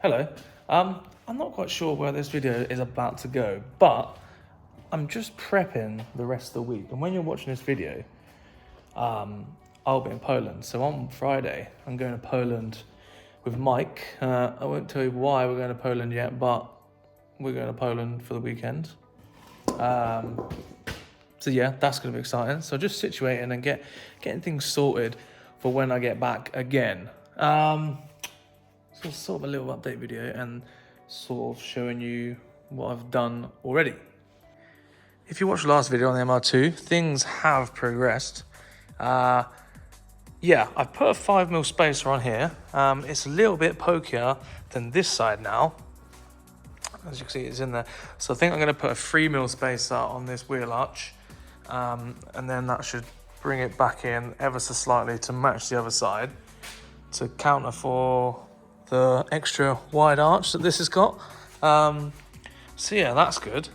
Hello. I'm not quite sure where this video is about to go, but I'm just prepping the rest of the week. And when you're watching this video, I'll be in Poland. So on Friday, I'm going to Poland with Mike. I won't tell you why we're going to Poland yet, but we're going to Poland for the weekend. So yeah, that's going to be exciting. So just situating and getting things sorted for when I get back again. So sort of a little update video and sort of showing you what I've done already. If you watched the last video on the MR2, things have progressed. Yeah, I've put a 5mm spacer on here. It's a little bit pokier than this side now. As you can see, it's in there. So I think I'm going to put a 3mm spacer on this wheel arch. And then that should bring it back in ever so slightly to match the other side to counter for the extra wide arch that this has got. So yeah, that's good.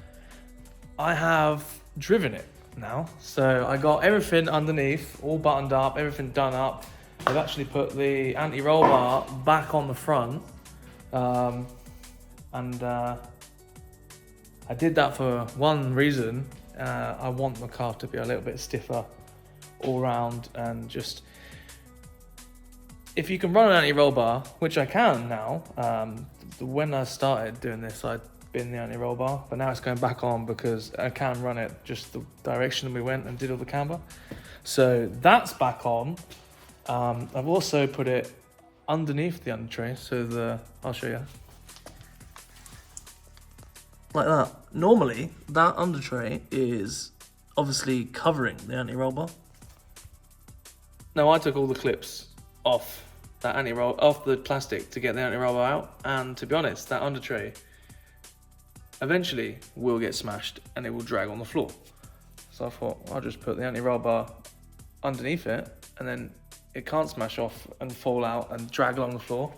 I have driven it now. So I got everything underneath, all buttoned up, everything done up. I've actually put the anti-roll bar back on the front. I did that for one reason. I want my car to be a little bit stiffer all round, and just if you can run an anti-roll bar, which I can now. When I started doing this, I'd been the anti-roll bar, but now it's going back on because I can run it just the direction that we went and did all the camber. So that's back on. I've also put it underneath the under tray, so I'll show you. Like that. Normally, that under tray is obviously covering the anti-roll bar. Now I took all the clips off that off the plastic to get the anti-roll bar out, and to be honest, that under tray eventually will get smashed and it will drag on the floor. So I thought I'll just put the anti-roll bar underneath it, and then it can't smash off and fall out and drag along the floor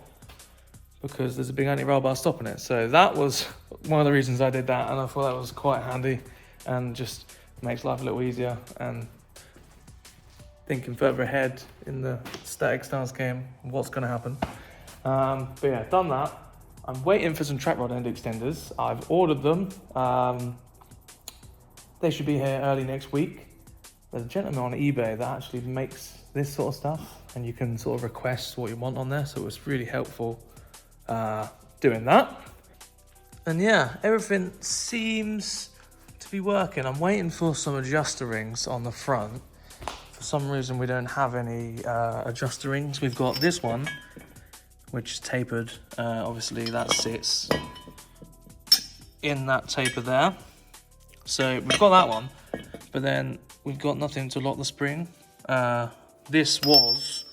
because there's a big anti-roll bar stopping it. So that was one of the reasons I did that, and I thought that was quite handy and just makes life a little easier. And thinking further ahead in the static stance game, what's going to happen. But yeah, done that. I'm waiting for some track rod end extenders. I've ordered them. They should be here early next week. There's a gentleman on eBay that actually makes this sort of stuff, and you can sort of request what you want on there. So it was really helpful doing that. And yeah, everything seems to be working. I'm waiting for some adjuster rings on the front. For some reason, we don't have any adjuster rings. We've got this one, which is tapered. Obviously, that sits in that taper there. So we've got that one, but then we've got nothing to lock the spring. This was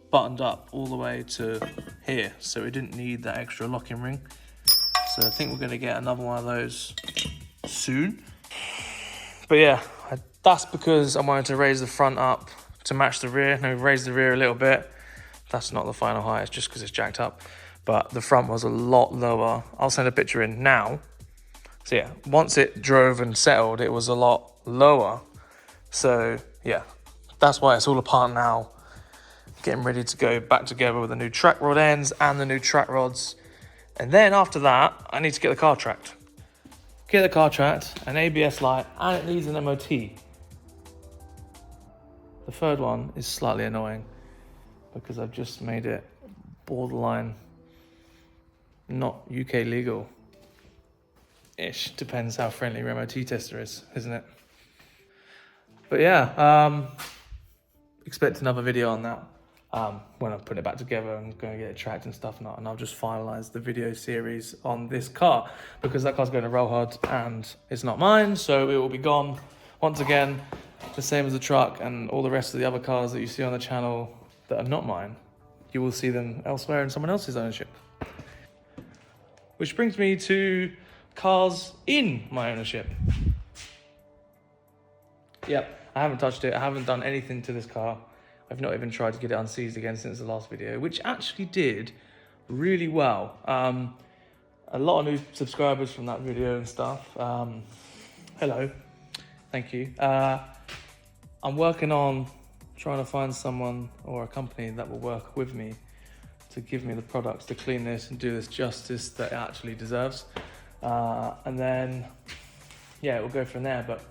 buttoned up all the way to here, so we didn't need that extra locking ring. So I think we're going to get another one of those soon. But yeah, that's because I wanted to raise the front up to match the rear. Now we've raised the rear a little bit. That's not the final height, it's just because it's jacked up. But the front was a lot lower. I'll send a picture in now. So yeah, once it drove and settled, it was a lot lower. So yeah, that's why it's all apart now. Getting ready to go back together with the new track rod ends and the new track rods. And then after that, I need to get the car tracked. Get the car tracked, an ABS light, and it needs an MOT. The third one is slightly annoying because I've just made it borderline not UK legal. Ish, depends how friendly your MOT tester is, isn't it? But yeah, expect another video on that. When I put it back together and going to get it tracked and stuff, and I'll just finalize the video series on this car because that car's going to roll hard and it's not mine, so it will be gone once again, the same as the truck and all the rest of the other cars that you see on the channel that are not mine. You will see them elsewhere in someone else's ownership. Which brings me to cars in my ownership. Yep, I haven't touched it. I haven't done anything to this car. I've not even tried to get it unseized again since the last video, which actually did really well. A lot of new subscribers from that video and stuff. Hello, thank you. I'm working on trying to find someone or a company that will work with me to give me the products to clean this and do this justice that it actually deserves. And then, yeah, we'll go from there. But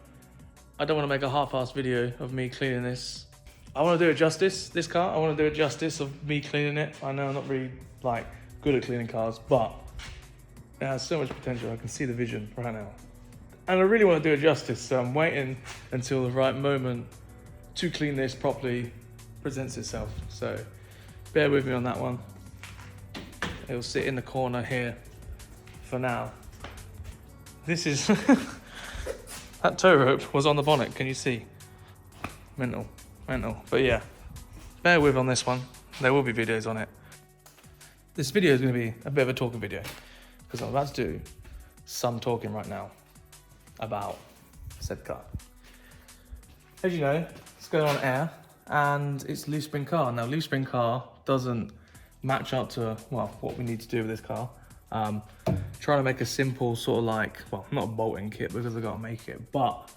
I don't want to make a half-assed video of me cleaning this. I want to do it justice, this car. I want to do it justice of me cleaning it. I know I'm not really like good at cleaning cars, but it has so much potential. I can see the vision right now. And I really want to do it justice, so I'm waiting until the right moment to clean this properly presents itself. So bear with me on that one. It'll sit in the corner here for now. This is, that tow rope was on the bonnet, can you see? Mental. But yeah, bear with on this one. There will be videos on it. This video is going to be a bit of a talking video because I'm about to do some talking right now about said car. As you know, it's going on air and it's loose spring car. Now, loose spring car doesn't match up to, well, what we need to do with this car. Trying to make a simple sort of like, well, not a bolting kit because I got to make it, but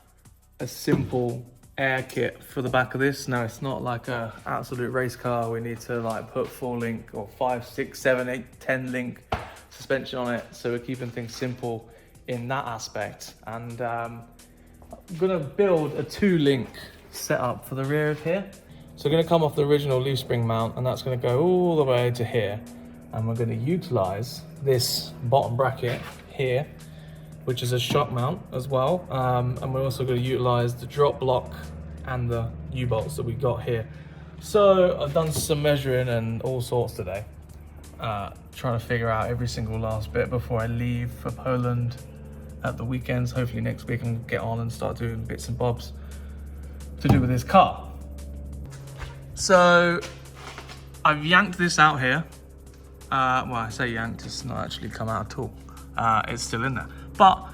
a simple air kit for the back of this. Now, it's not like a absolute race car. We need to like put 4 link or 5, 6, 7, 8, 10 link suspension on it. So we're keeping things simple in that aspect. And I'm gonna build a 2-link setup for the rear of here. So we're gonna come off the original leaf spring mount and that's gonna go all the way to here. And we're gonna utilize this bottom bracket here, which is a shock mount as well. And we're also gonna utilize the drop block and the U-bolts that we got here. So I've done some measuring and all sorts today. Trying to figure out every single last bit before I leave for Poland at the weekends. Hopefully next week I can get on and start doing bits and bobs to do with this car. So I've yanked this out here. Well, I say yanked, it's not actually come out at all. It's still in there. But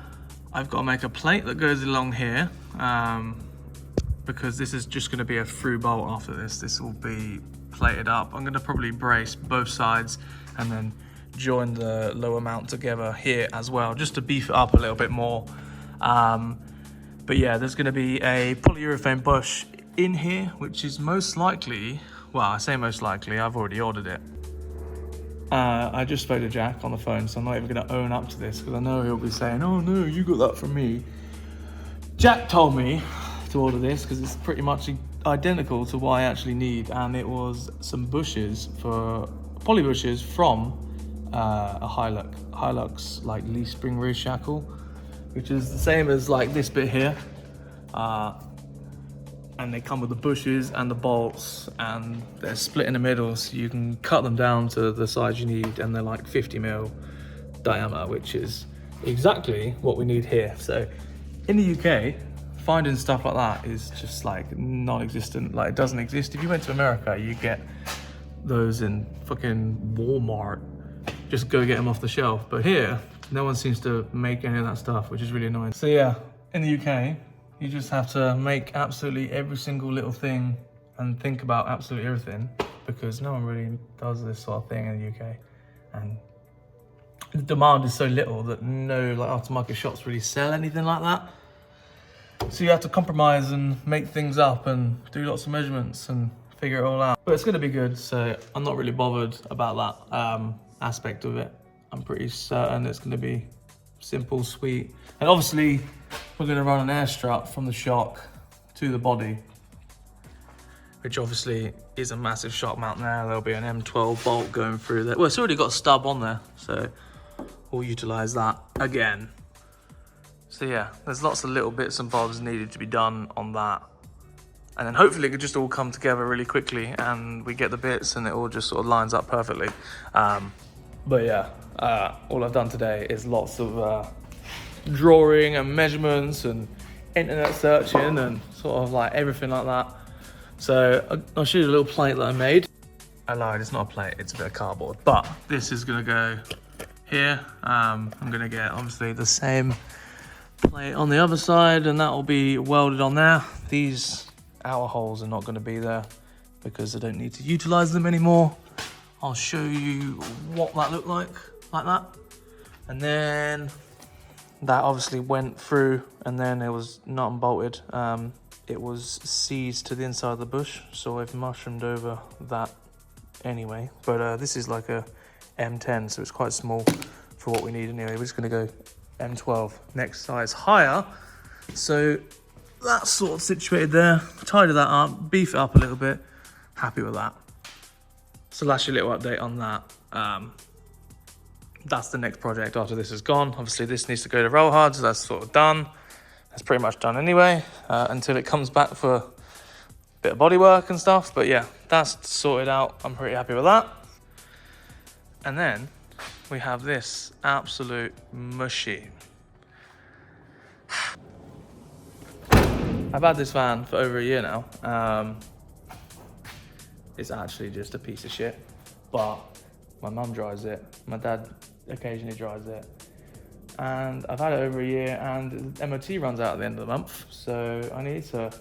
I've got to make a plate that goes along here because this is just going to be a through bolt after this. This will be plated up. I'm going to probably brace both sides and then join the lower mount together here as well, just to beef it up a little bit more. But yeah, there's going to be a polyurethane bush in here, which is most likely, well, I say most likely, I've already ordered it. I just spoke to Jack on the phone, so I'm not even going to own up to this because I know he'll be saying, oh no, you got that from me. Jack told me to order this because it's pretty much identical to what I actually need, and it was some bushes for poly bushes from a Hilux like leaf spring rear shackle, which is the same as like this bit here. And they come with the bushes and the bolts, and they're split in the middle, so you can cut them down to the size you need, and they're like 50mm diameter, which is exactly what we need here. So in the UK, finding stuff like that is just like non-existent. Like, it doesn't exist. If you went to America, you get those in fucking Walmart. Just go get them off the shelf. But here, no one seems to make any of that stuff, which is really annoying. So yeah, in the UK, you just have to make absolutely every single little thing and think about absolutely everything, because no one really does this sort of thing in the UK. And the demand is so little that no like aftermarket shops really sell anything like that. So you have to compromise and make things up and do lots of measurements and figure it all out. But it's gonna be good, so I'm not really bothered about that aspect of it. I'm pretty certain it's gonna be simple, sweet. And obviously, we're gonna run an air strut from the shock to the body, which obviously is a massive shock mount there. There'll be an M12 bolt going through there. Well, it's already got a stub on there, so we'll utilize that again. So yeah, there's lots of little bits and bobs needed to be done on that. And then hopefully it could just all come together really quickly and we get the bits and it all just sort of lines up perfectly. But yeah, all I've done today is lots of drawing and measurements and internet searching and sort of like everything like that. So I'll show you a little plate that I made. I lied, it's not a plate, it's a bit of cardboard. But this is gonna go here. I'm gonna get obviously the same plate on the other side, and that will be welded on there. These outer holes are not going to be there because I don't need to utilize them anymore. I'll show you what that looked like that. And then that obviously went through, and then it was nut and bolted. It was seized to the inside of the bush, so I've mushroomed over that anyway. But this is like a M10, so it's quite small for what we need anyway. We're just going to go M12, next size higher. So that's sort of situated there. Tidy that up, beef it up a little bit. Happy with that. So that's your little update on that. That's the next project after this is gone. Obviously this needs to go to roll hard, so that's sort of done. That's pretty much done anyway, until it comes back for a bit of body work and stuff. But yeah, that's sorted out. I'm pretty happy with that. And then we have this absolute machine. I've had this van for over a year now. It's actually just a piece of shit, but my mum drives it. My dad occasionally drives it. And I've had it over a year, and MOT runs out at the end of the month. So I need to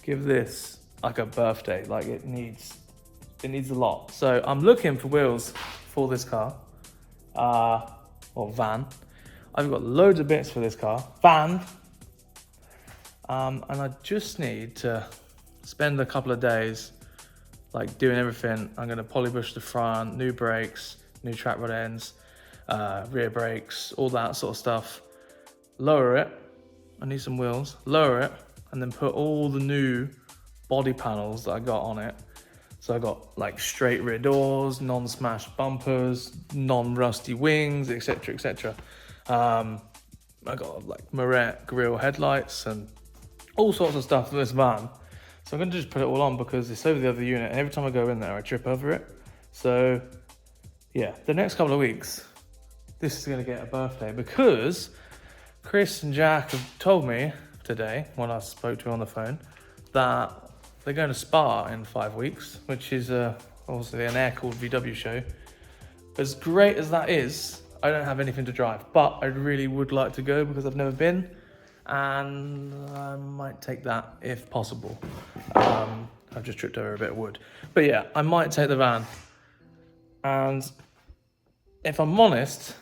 give this like a birthday. Like it needs a lot. So I'm looking for wheels for this car, or van. I've got loads of bits for this car, van. And I just need to spend a couple of days like doing everything. I'm going to polybush the front, new brakes, new track rod ends, rear brakes, all that sort of stuff. Lower it. I need some wheels. Lower it, and then put all the new body panels that I got on it. So I got like straight rear doors, non-smashed bumpers, non-rusty wings, etc., etc. I got like Moret grille headlights and all sorts of stuff for this van. So I'm going to just put it all on because it's over the other unit, and every time I go in there I trip over it. So yeah, the next couple of weeks this is going to get a birthday, because Chris and Jack have told me today, when I spoke to him on the phone, that they're going to Spa in 5 weeks, which is obviously an air-cooled VW show. As great as that is, I don't have anything to drive, but I really would like to go because I've never been. And I might take that if possible. I've just tripped over a bit of wood. But yeah, I might take the van. And if I'm honest,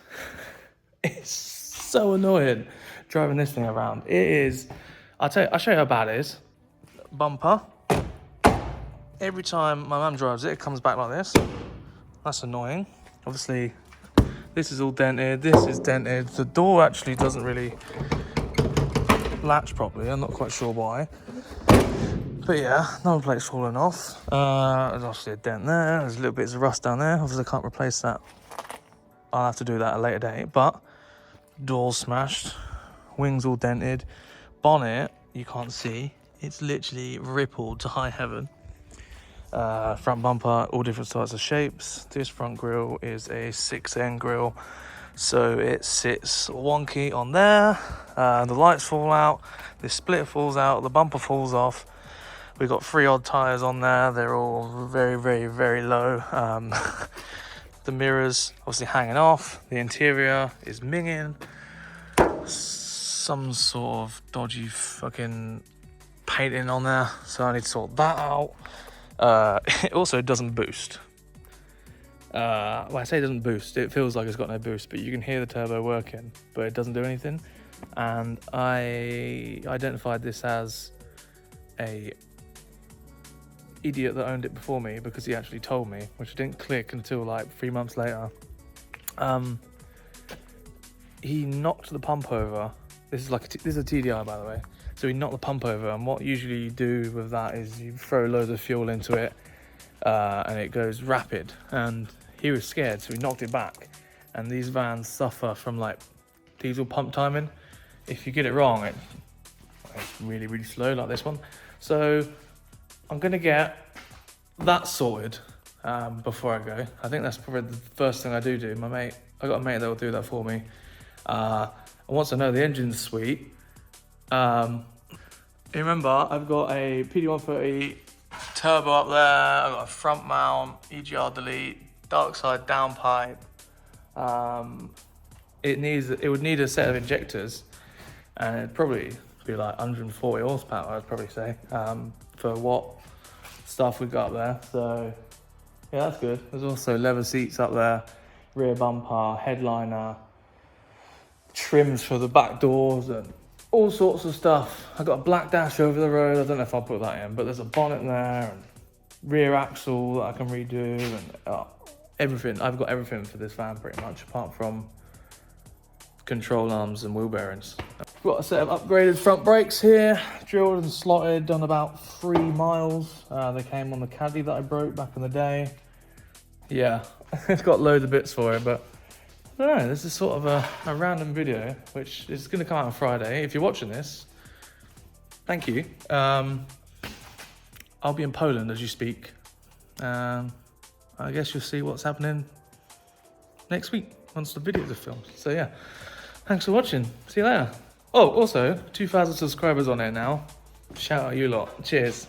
it's so annoying driving this thing around. It is, I'll show you how bad it is. Bumper. Every time my mum drives it, it comes back like this. That's annoying. Obviously, this is all dented, this is dented. The door actually doesn't really latch properly. I'm not quite sure why, but yeah, number plate's fallen off. There's obviously a dent there. There's little bits of rust down there. Obviously I can't replace that. I'll have to do that at a later date. But doors smashed, wings all dented, bonnet you can't see, it's literally rippled to high heaven. Front bumper all different types of shapes. This front grille is a 6N grille, so it sits wonky on there. The lights fall out, the split falls out, the bumper falls off. We've got 3 odd tyres on there. They're all very, very, very low. The mirrors obviously hanging off. The interior is minging. Some sort of dodgy fucking painting on there, so I need to sort that out. It also doesn't boost. Well, I say it doesn't boost. It feels like it's got no boost, but you can hear the turbo working, but it doesn't do anything. And I identified this as a idiot that owned it before me, because he actually told me, which didn't click until like 3 months later. He knocked the pump over. This is a TDI, by the way. So he knocked the pump over, and what usually you do with that is you throw loads of fuel into it, and it goes rapid. And he was scared, so he knocked it back. And these vans suffer from like diesel pump timing. If you get it wrong, it's really, really slow, like this one. So I'm gonna get that sorted before I go. I think that's probably the first thing I do. I got a mate that will do that for me. And once I know the engine's sweet, remember I've got a PD130 turbo up there. I've got a front mount, EGR delete, dark side downpipe. It would need a set of injectors, and it'd probably be like 140 horsepower, I'd probably say, for what stuff we've got up there. So yeah, that's good. There's also leather seats up there, rear bumper, headliner, trims for the back doors, and all sorts of stuff. I got a black dash over the road. I don't know if I'll put that in, but there's a bonnet there, and rear axle that I can redo, and everything. I've got everything for this van pretty much, apart from control arms and wheel bearings. I've got a set of upgraded front brakes here, drilled and slotted, done about 3 miles. They came on the caddy that I broke back in the day. Yeah, it's got loads of bits for it, but I don't know, this is sort of a random video, which is going to come out on Friday. If you're watching this, thank you. I'll be in Poland as you speak. I guess you'll see what's happening next week once the videos are filmed. So yeah, thanks for watching. See you later. Oh, also, 2,000 subscribers on there now. Shout out you lot. Cheers.